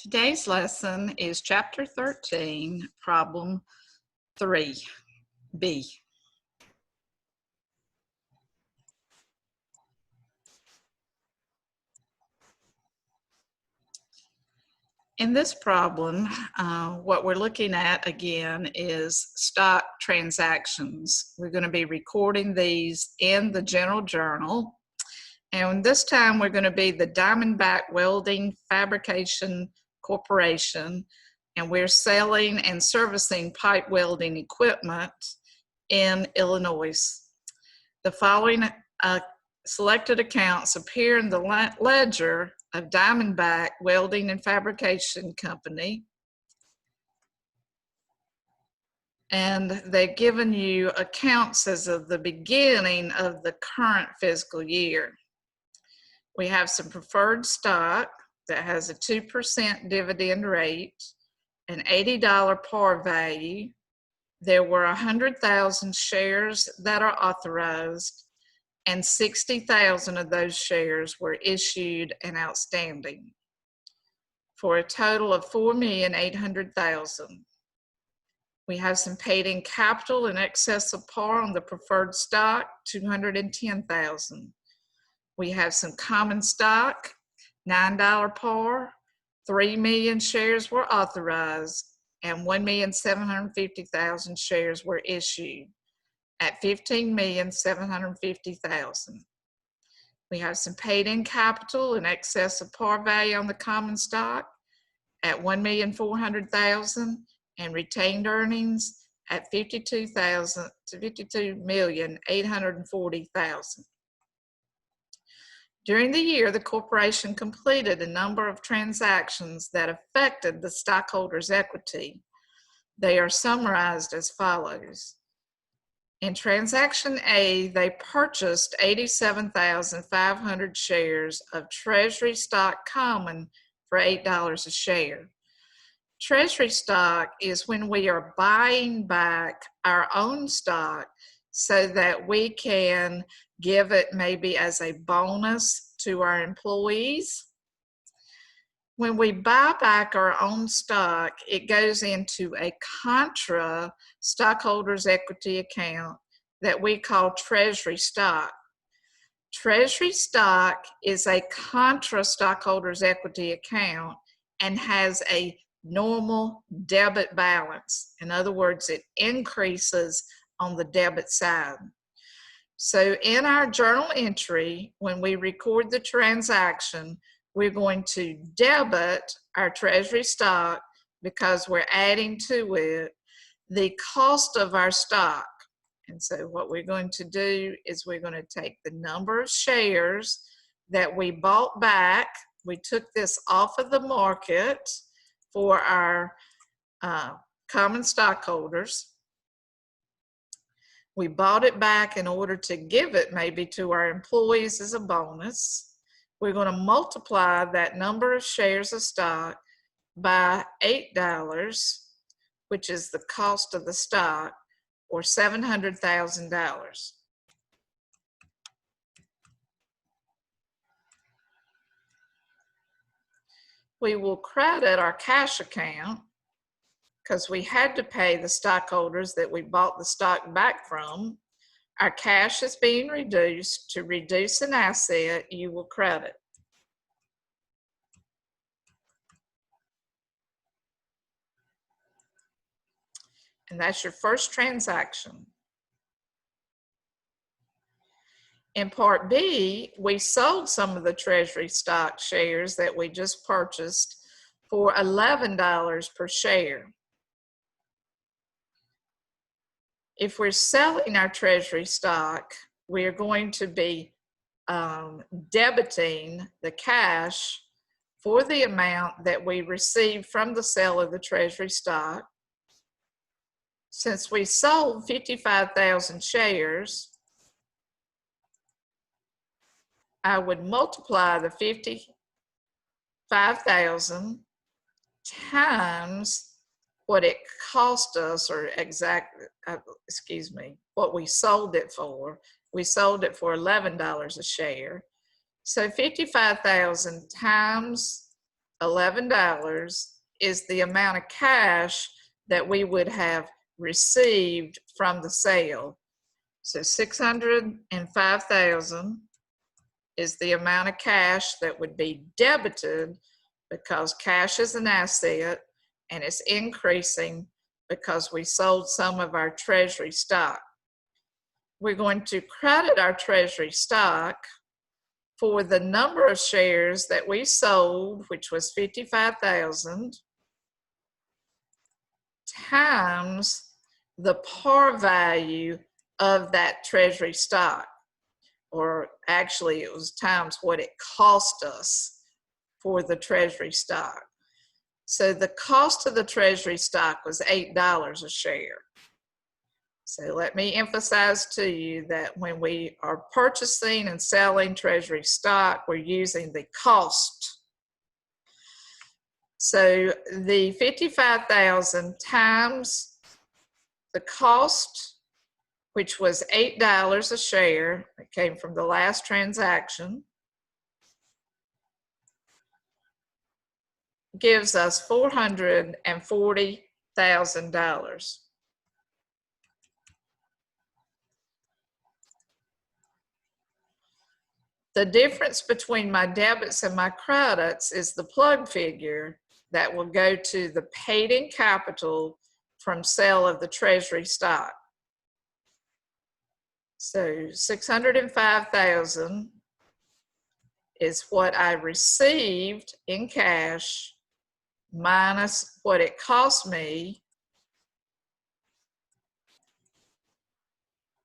Today's lesson is Chapter 13, Problem 3B. In this problem, what we're looking at again is stock transactions. We're going to be recording these in the General Journal. And this time we're going to be the Diamondback Welding Fabrication Corporation, and we're selling and servicing pipe welding equipment in Illinois. The following selected accounts appear in the ledger of Diamondback Welding and Fabrication Company, and they've given you accounts as of the beginning of the current fiscal year. We have some preferred stock that has a 2% dividend rate, an $80 par value. There were 100,000 shares that are authorized, and 60,000 of those shares were issued and outstanding, for a total of $4,800,000. We have some paid in capital in excess of par on the preferred stock, $210,000. We have some common stock, $9 par, 3 million shares were authorized, and 1,750,000 shares were issued at 15,750,000. We have some paid in capital in excess of par value on the common stock at 1,400,000 and retained earnings at 52,840,000. During the year, the corporation completed a number of transactions that affected the stockholders' equity. They are summarized as follows. In transaction A, they purchased 87,500 shares of Treasury stock common for $8 a share. Treasury stock is when we are buying back our own stock so that we can give it maybe as a bonus to our employees. When we buy back our own stock, it goes into a contra stockholders' equity account that we call treasury stock. Treasury stock is a contra stockholders' equity account and has a normal debit balance. In other words, it increases on the debit side. So in our journal entry, when we record the transaction, we're going to debit our treasury stock because we're adding to it the cost of our stock. And so what we're going to do is we're going to take the number of shares that we bought back. We took this off of the market for our common stockholders. We bought it back in order to give it maybe to our employees as a bonus. We're going to multiply that number of shares of stock by $8, which is the cost of the stock, or $700,000. We will credit our cash account because we had to pay the stockholders that we bought the stock back from. Our cash is being reduced. To reduce an asset, you will credit. And that's your first transaction. In Part B, we sold some of the treasury stock shares that we just purchased for $11 per share. If we're selling our treasury stock, we're going to be debiting the cash for the amount that we received from the sale of the treasury stock. Since we sold 55,000 shares, I would multiply the 55,000 times what it cost us, or what we sold it for. We sold it for $11 a share. So 55,000 times $11 is the amount of cash that we would have received from the sale. So $605,000 is the amount of cash that would be debited because cash is an asset and it's increasing because we sold some of our treasury stock. We're going to credit our treasury stock for the number of shares that we sold, which was 55,000, times the par value of that treasury stock. Or actually it was times what it cost us for the treasury stock. So the cost of the treasury stock was $8 a share. So let me emphasize to you that when we are purchasing and selling treasury stock, we're using the cost. So the 55,000 times the cost, which was $8 a share, it came from the last transaction, gives us $440,000. The difference between my debits and my credits is the plug figure that will go to the paid-in capital from sale of the treasury stock. So $605,000 is what I received in cash minus what it cost me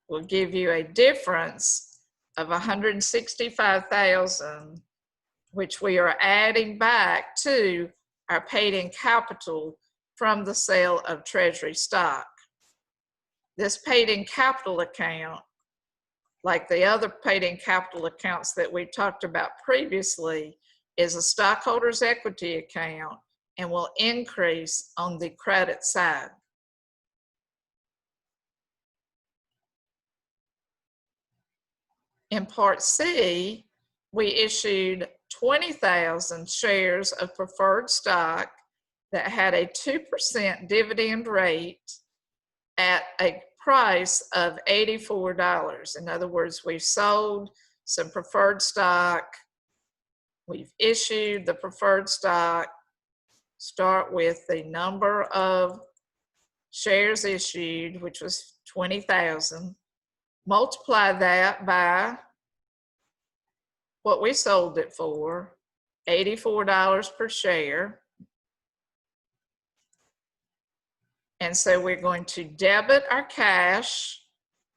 will give you a difference of $165,000, which we are adding back to our paid-in capital from the sale of treasury stock. This paid-in capital account, like the other paid-in capital accounts that we talked about previously, is a stockholders' equity account and will increase on the credit side. In Part C, we issued 20,000 shares of preferred stock that had a 2% dividend rate at a price of $84. In other words, we've sold some preferred stock, we've issued the preferred stock, start with the number of shares issued, which was 20,000, multiply that by what we sold it for, $84 per share. And so we're going to debit our cash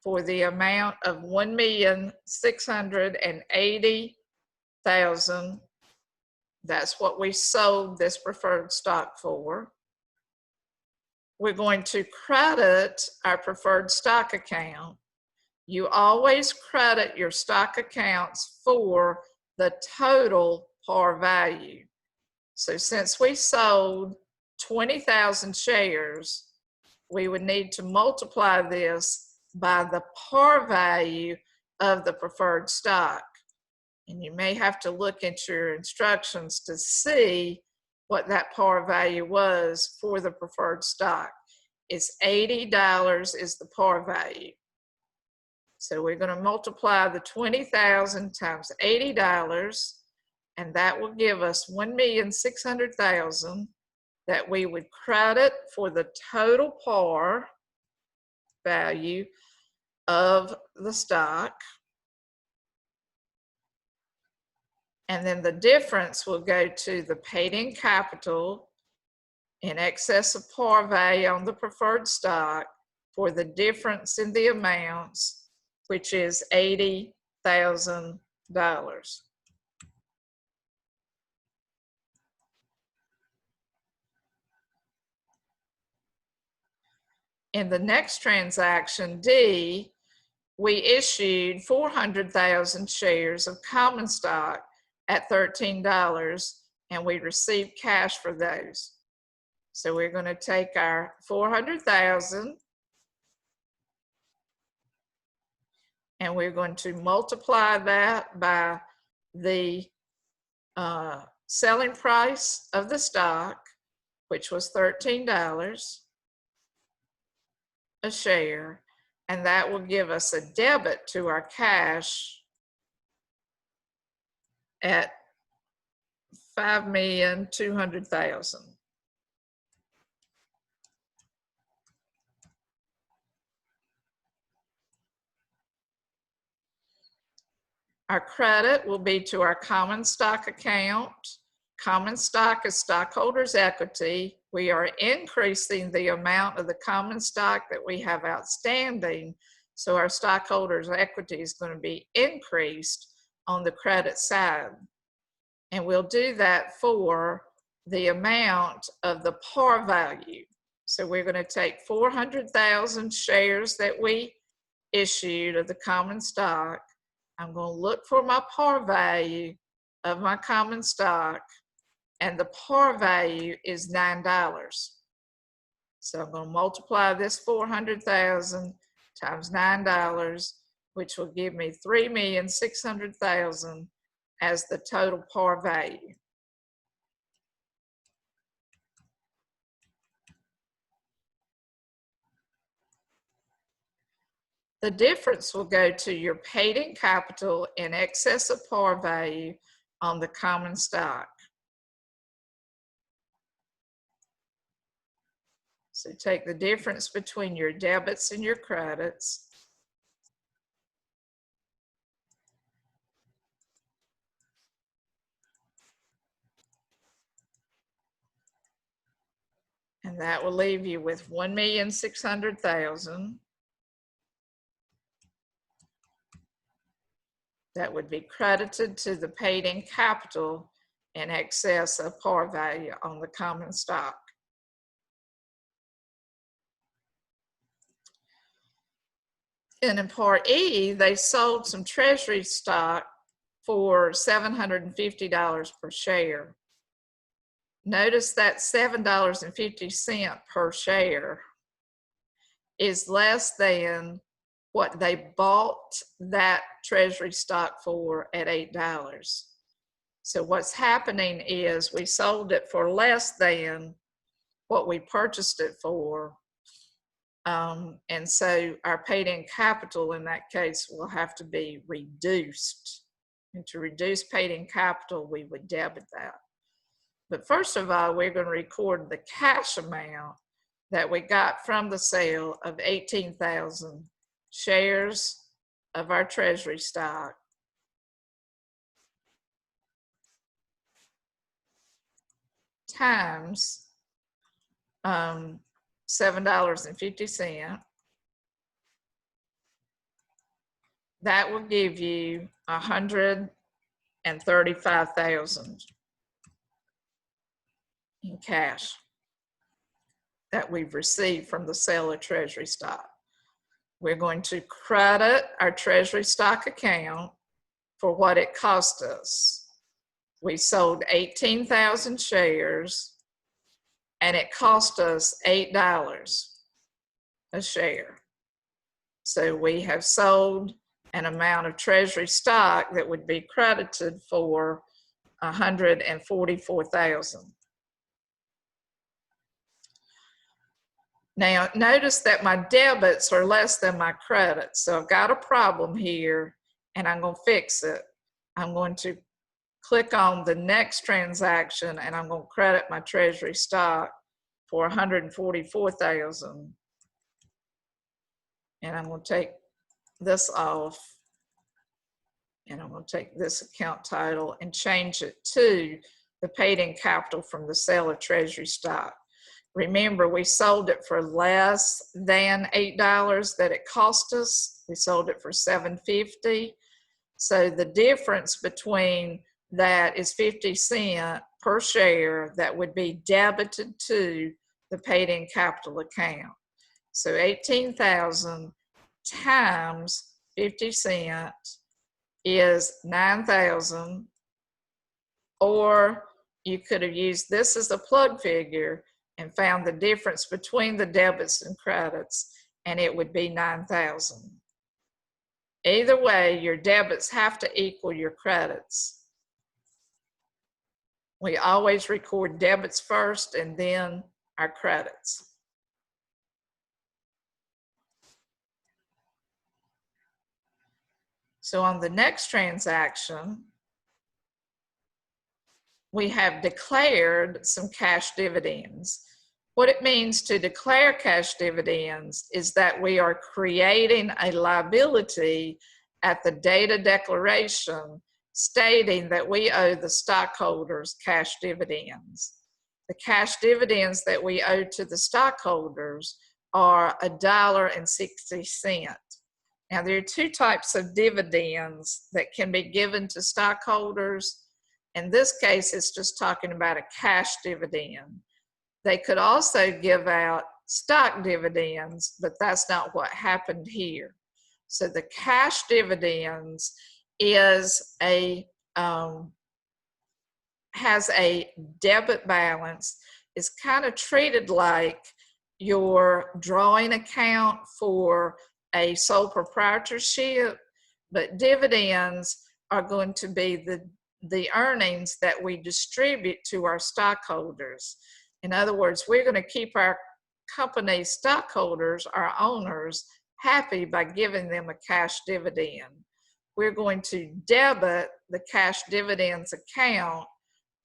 for the amount of $1,680,000. That's what we sold this preferred stock for. We're going to credit our preferred stock account. You always credit your stock accounts for the total par value. So since we sold 20,000 shares, we would need to multiply this by the par value of the preferred stock. And you may have to look at your instructions to see what that par value was for the preferred stock. It's $80 is the par value. So we're going to multiply the 20,000 times $80, and that will give us $1,600,000 that we would credit for the total par value of the stock. And then the difference will go to the paid-in capital in excess of par value on the preferred stock for the difference in the amounts, which is $80,000. In the next transaction, D, we issued 400,000 shares of common stock at $13, and we received cash for those. So we're going to take our 400,000 and we're going to multiply that by the selling price of the stock, which was $13 a share, and that will give us a debit to our cash at $5,200,000. Our credit will be to our common stock account. Common stock is stockholders' equity. We are increasing the amount of the common stock that we have outstanding, so our stockholders' equity is going to be increased on the credit side. And we'll do that for the amount of the par value. So we're going to take 400,000 shares that we issued of the common stock. I'm going to look for my par value of my common stock, and the par value is $9. So I'm going to multiply this 400,000 times $9, which will give me $3,600,000 as the total par value. The difference will go to your paid-in capital in excess of par value on the common stock. So take the difference between your debits and your credits. And that will leave you with $1,600,000. That would be credited to the paid-in capital in excess of par value on the common stock. And in Part E, they sold some treasury stock for $750 per share. Notice that $7.50 per share is less than what they bought that treasury stock for at $8. So what's happening is we sold it for less than what we purchased it for. And so our paid-in capital in that case will have to be reduced. And to reduce paid-in capital, we would debit that. But first of all, we're going to record the cash amount that we got from the sale of 18,000 shares of our treasury stock times $7.50. That will give you 135,000 in cash that we've received from the sale of treasury stock. We're going to credit our treasury stock account for what it cost us. We sold 18,000 shares and it cost us $8 a share. So we have sold an amount of treasury stock that would be credited for 144,000. Now, notice that my debits are less than my credits. So I've got a problem here and I'm going to fix it. I'm going to click on the next transaction and I'm going to credit my treasury stock for 144,000. And I'm going to take this off and I'm going to take this account title and change it to the paid-in capital from the sale of treasury stock. Remember, we sold it for less than $8 that it cost us. We sold it for $7.50. So the difference between that is 50 cents per share that would be debited to the paid-in capital account. So 18,000 times 50 cents is 9,000, or you could have used this as a plug figure and found the difference between the debits and credits, and it would be 9,000. Either way, your debits have to equal your credits. We always record debits first and then our credits. So on the next transaction, we have declared some cash dividends. What it means to declare cash dividends is that we are creating a liability at the date of declaration stating that we owe the stockholders cash dividends. The cash dividends that we owe to the stockholders are $1.60. Now, there are two types of dividends that can be given to stockholders. In this case, it's just talking about a cash dividend. They could also give out stock dividends, but that's not what happened here. So the cash dividends is has a debit balance. It's kind of treated like your drawing account for a sole proprietorship, but dividends are going to be the earnings that we distribute to our stockholders. In other words, we're going to keep our company stockholders, our owners, happy by giving them a cash dividend. We're going to debit the cash dividends account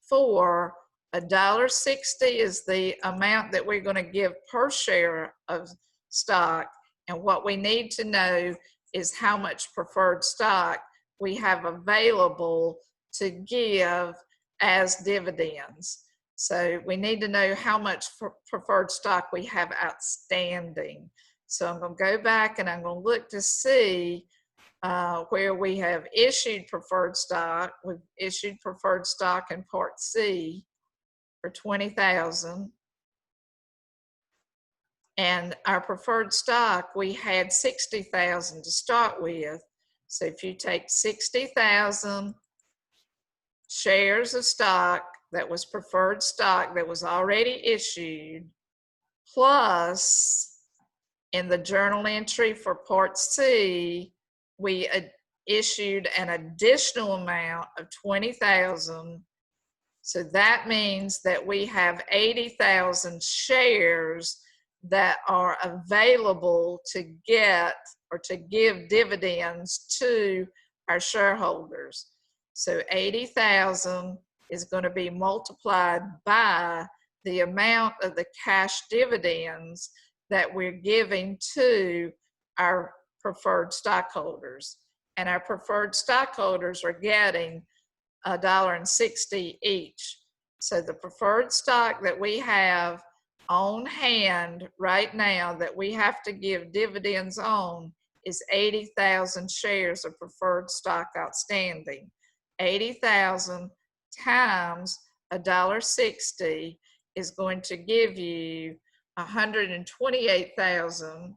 for $1.60 is the amount that we're going to give per share of stock. And what we need to know is how much preferred stock we have available to give as dividends. So we need to know how much preferred stock we have outstanding. So I'm going to go back and I'm going to look to see where we have issued preferred stock. We've issued preferred stock in Part C for $20,000. And our preferred stock, we had $60,000 to start with. So if you take 60,000 shares of stock that was preferred stock that was already issued, plus in the journal entry for Part C, we issued an additional amount of 20,000. So that means that we have 80,000 shares that are available to get or to give dividends to our shareholders. So 80,000 is going to be multiplied by the amount of the cash dividends that we're giving to our preferred stockholders. And our preferred stockholders are getting $1.60 each. So the preferred stock that we have on hand right now that we have to give dividends on is 80,000 shares of preferred stock outstanding. 80,000 times $1.60 is going to give you 128,000,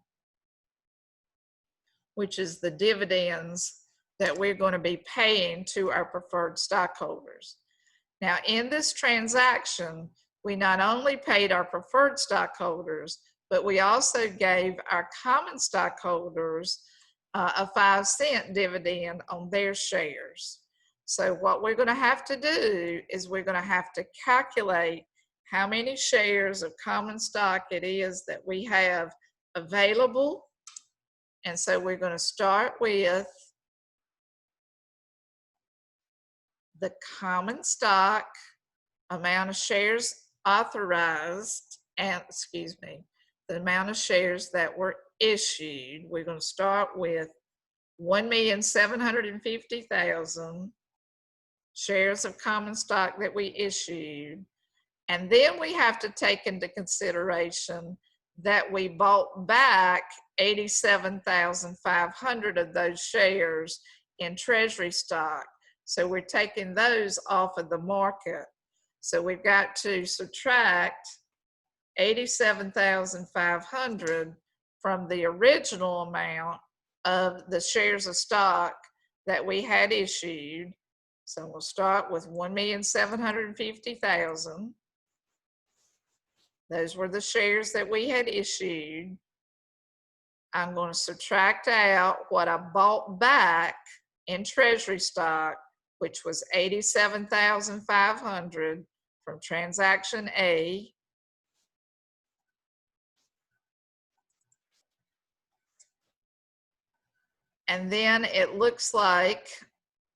which is the dividends that we're going to be paying to our preferred stockholders. Now, in this transaction, we not only paid our preferred stockholders, but we also gave our common stockholders a 5-cent dividend on their shares. So what we're going to have to do is we're going to have to calculate how many shares of common stock it is that we have available. And so we're going to start with the common stock amount of shares authorized, and the amount of shares that were issued. We're going to start with 1,750,000 shares of common stock that we issued. And then we have to take into consideration that we bought back 87,500 of those shares in treasury stock. So we're taking those off of the market. So we've got to subtract 87,500 from the original amount of the shares of stock that we had issued. So we'll start with 1,750,000. Those were the shares that we had issued. I'm going to subtract out what I bought back in treasury stock, which was 87,500 from transaction A. And then it looks like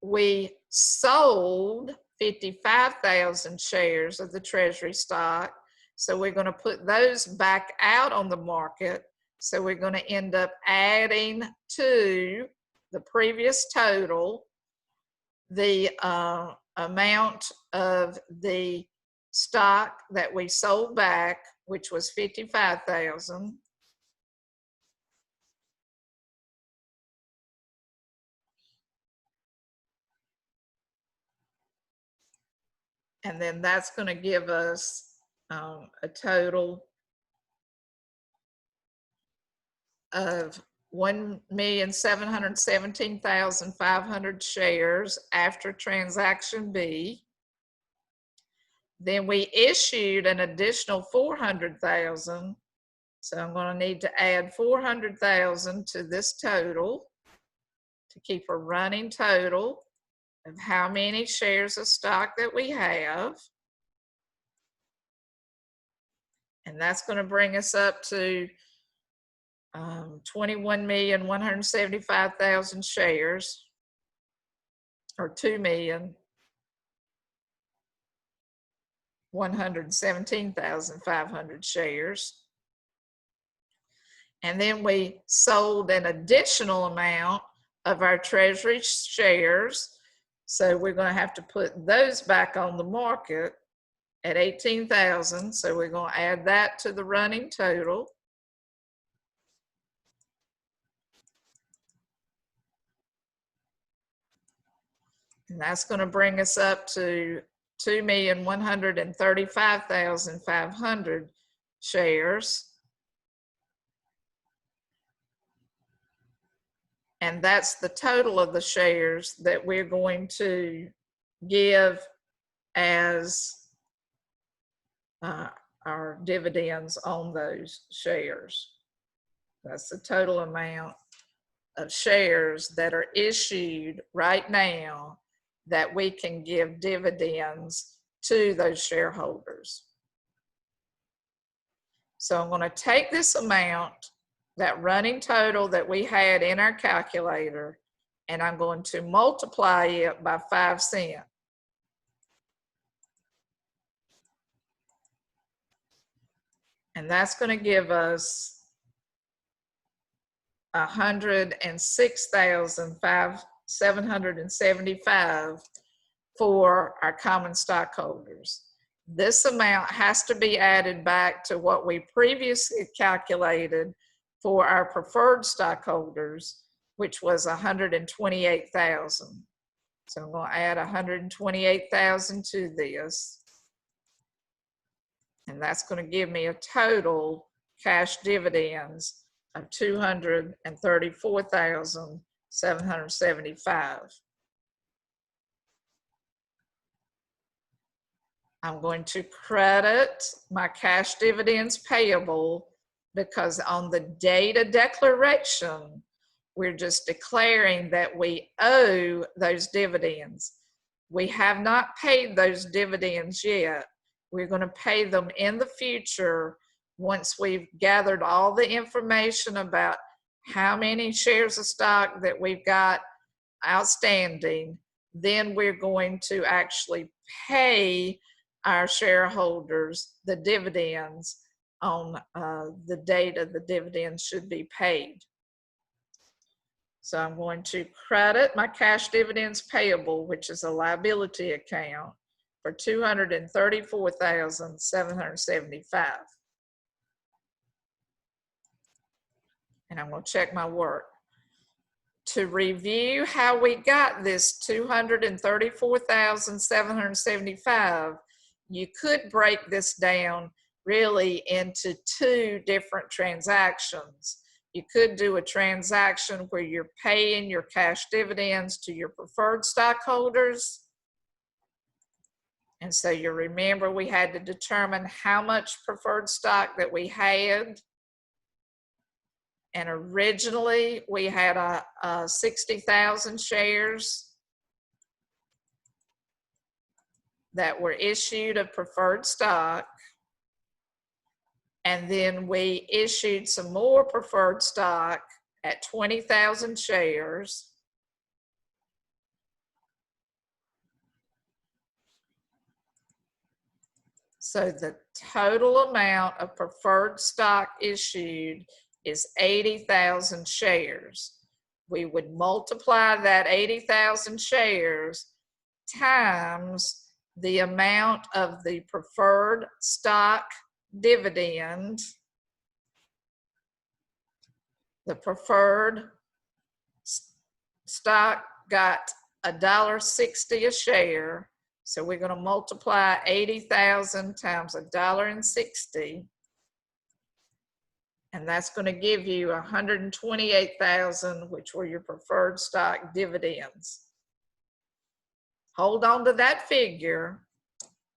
we sold 55,000 shares of the treasury stock. So we're going to put those back out on the market. So we're going to end up adding to the previous total the amount of the stock that we sold back, which was 55,000. And then that's going to give us a total of 1,717,500 shares after transaction B. Then we issued an additional 400,000. So I'm going to need to add 400,000 to this total to keep a running total of how many shares of stock that we have. And that's going to bring us up to 21,175,000 shares, or 2,117,500 shares. And then we sold an additional amount of our treasury shares. So we're going to have to put those back on the market at 18,000. So we're going to add that to the running total. And that's going to bring us up to 2,135,500 shares. And that's the total of the shares that we're going to give as our dividends on those shares. That's the total amount of shares that are issued right now that we can give dividends to those shareholders. So I'm going to take this amount, that running total that we had in our calculator, and I'm going to multiply it by 5 cents. And that's going to give us 106,775 for our common stockholders. This amount has to be added back to what we previously calculated for our preferred stockholders, which was 128,000. So I'm going to add 128,000 to this. And that's going to give me a total cash dividends of 234,775. I'm going to credit my cash dividends payable because on the date of declaration, we're just declaring that we owe those dividends. We have not paid those dividends yet. We're going to pay them in the future once we've gathered all the information about how many shares of stock that we've got outstanding. Then we're going to actually pay our shareholders the dividends on the date of the dividends should be paid. So I'm going to credit my cash dividends payable, which is a liability account, for 234,775. And I'm going to check my work. To review how we got this 234,775, you could break this down really into 2 different transactions. You could do a transaction where you're paying your cash dividends to your preferred stockholders. And so you remember we had to determine how much preferred stock that we had. And originally we had 60,000 shares. that were issued of preferred stock, and then we issued some more preferred stock at 20,000 shares. So the total amount of preferred stock issued is 80,000 shares. We would multiply that 80,000 shares times the amount of the preferred stock dividend. The preferred stock got $1.60 a share. So we're going to multiply 80,000 times $1.60. And that's going to give you 128,000, which were your preferred stock dividends. Hold on to that figure.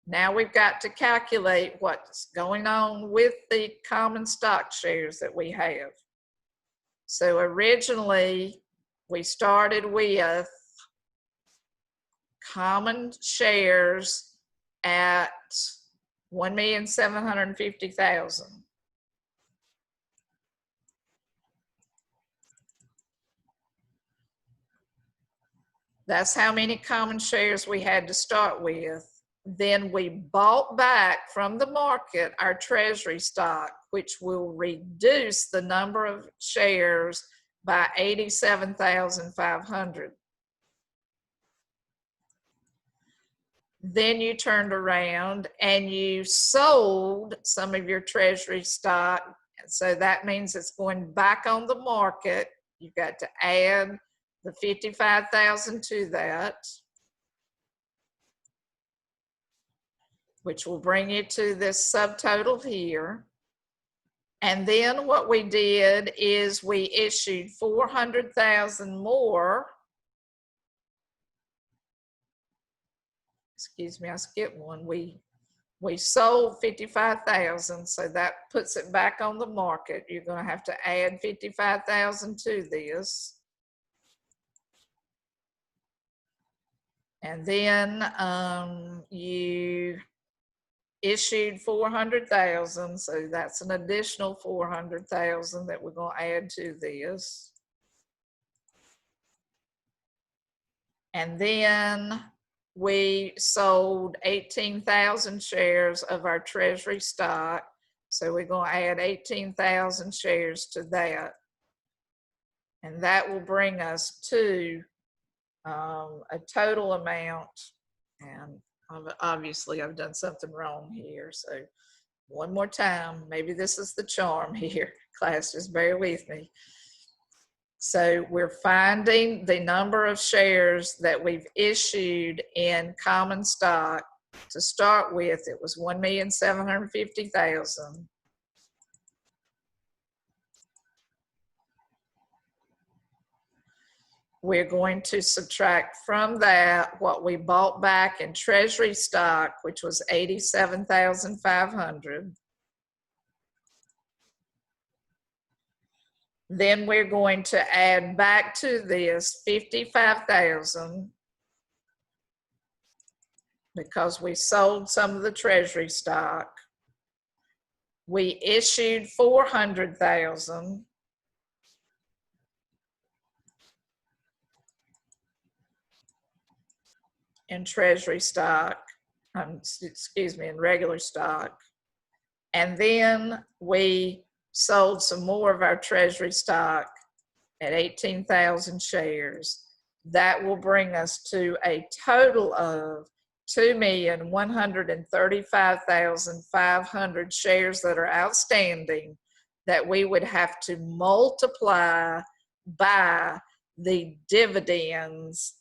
Now we've got to calculate what's going on with the common stock shares that we have. So originally, we started with common shares at 1,750,000. That's how many common shares we had to start with. Then we bought back from the market our treasury stock, which will reduce the number of shares by 87,500. Then you turned around and you sold some of your treasury stock. So that means it's going back on the market. You've got to add the 55,000 to that, which will bring you to this subtotal here. And then what we did is we issued 400,000 more. Excuse me, I skipped one. We sold 55,000, so that puts it back on the market. You're going to have to add 55,000 to this. And then you issued 400,000, so that's an additional 400,000 that we're going to add to this. And then we sold 18,000 shares of our treasury stock, so we're going to add 18,000 shares to that. And that will bring us to a total amount, and obviously I've done something wrong here, so one more time, maybe this is the charm here, class, just bear with me. So we're finding the number of shares that we've issued in common stock. To start with, it was 1,750,000. We're going to subtract from that what we bought back in treasury stock, which was 87,500. Then we're going to add back to this 55,000 because we sold some of the treasury stock. We issued 400,000. In treasury stock, excuse me, in regular stock. And then we sold some more of our treasury stock at 18,000 shares. That will bring us to a total of 2,135,500 shares that are outstanding that we would have to multiply by the dividends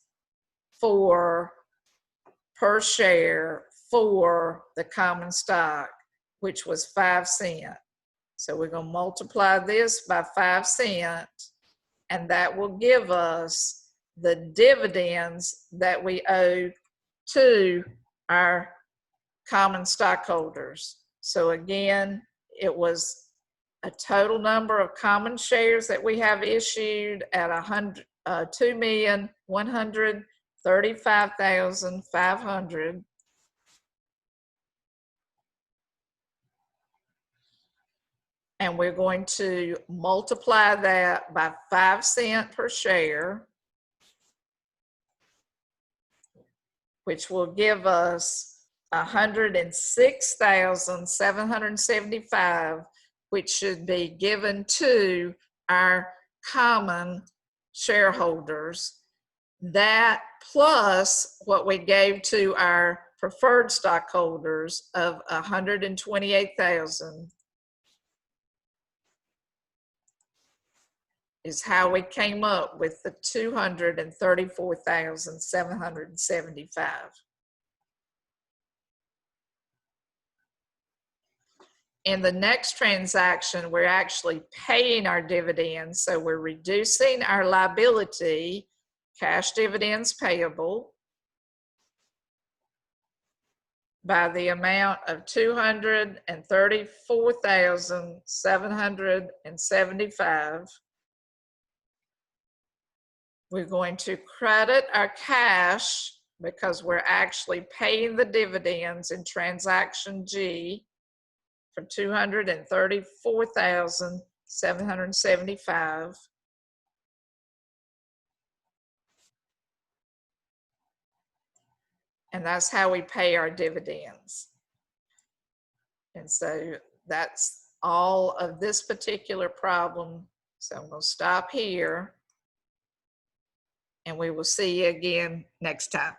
per share for the common stock, which was 5 cents. So we're going to multiply this by 5 cents, and that will give us the dividends that we owe to our common stockholders. So again, it was a total number of common shares that we have issued at 2,135,500. And we're going to multiply that by 5 cents per share, which will give us 106,775, which should be given to our common shareholders. That plus what we gave to our preferred stockholders of 128,000 is how we came up with the 234,775. In the next transaction, we're actually paying our dividends, so we're reducing our liability, cash dividends payable, by the amount of 234,775. We're going to credit our cash because we're actually paying the dividends in transaction G for 234,775. And that's how we pay our dividends. And so that's all of this particular problem. So I'm going to stop here, and we will see you again next time.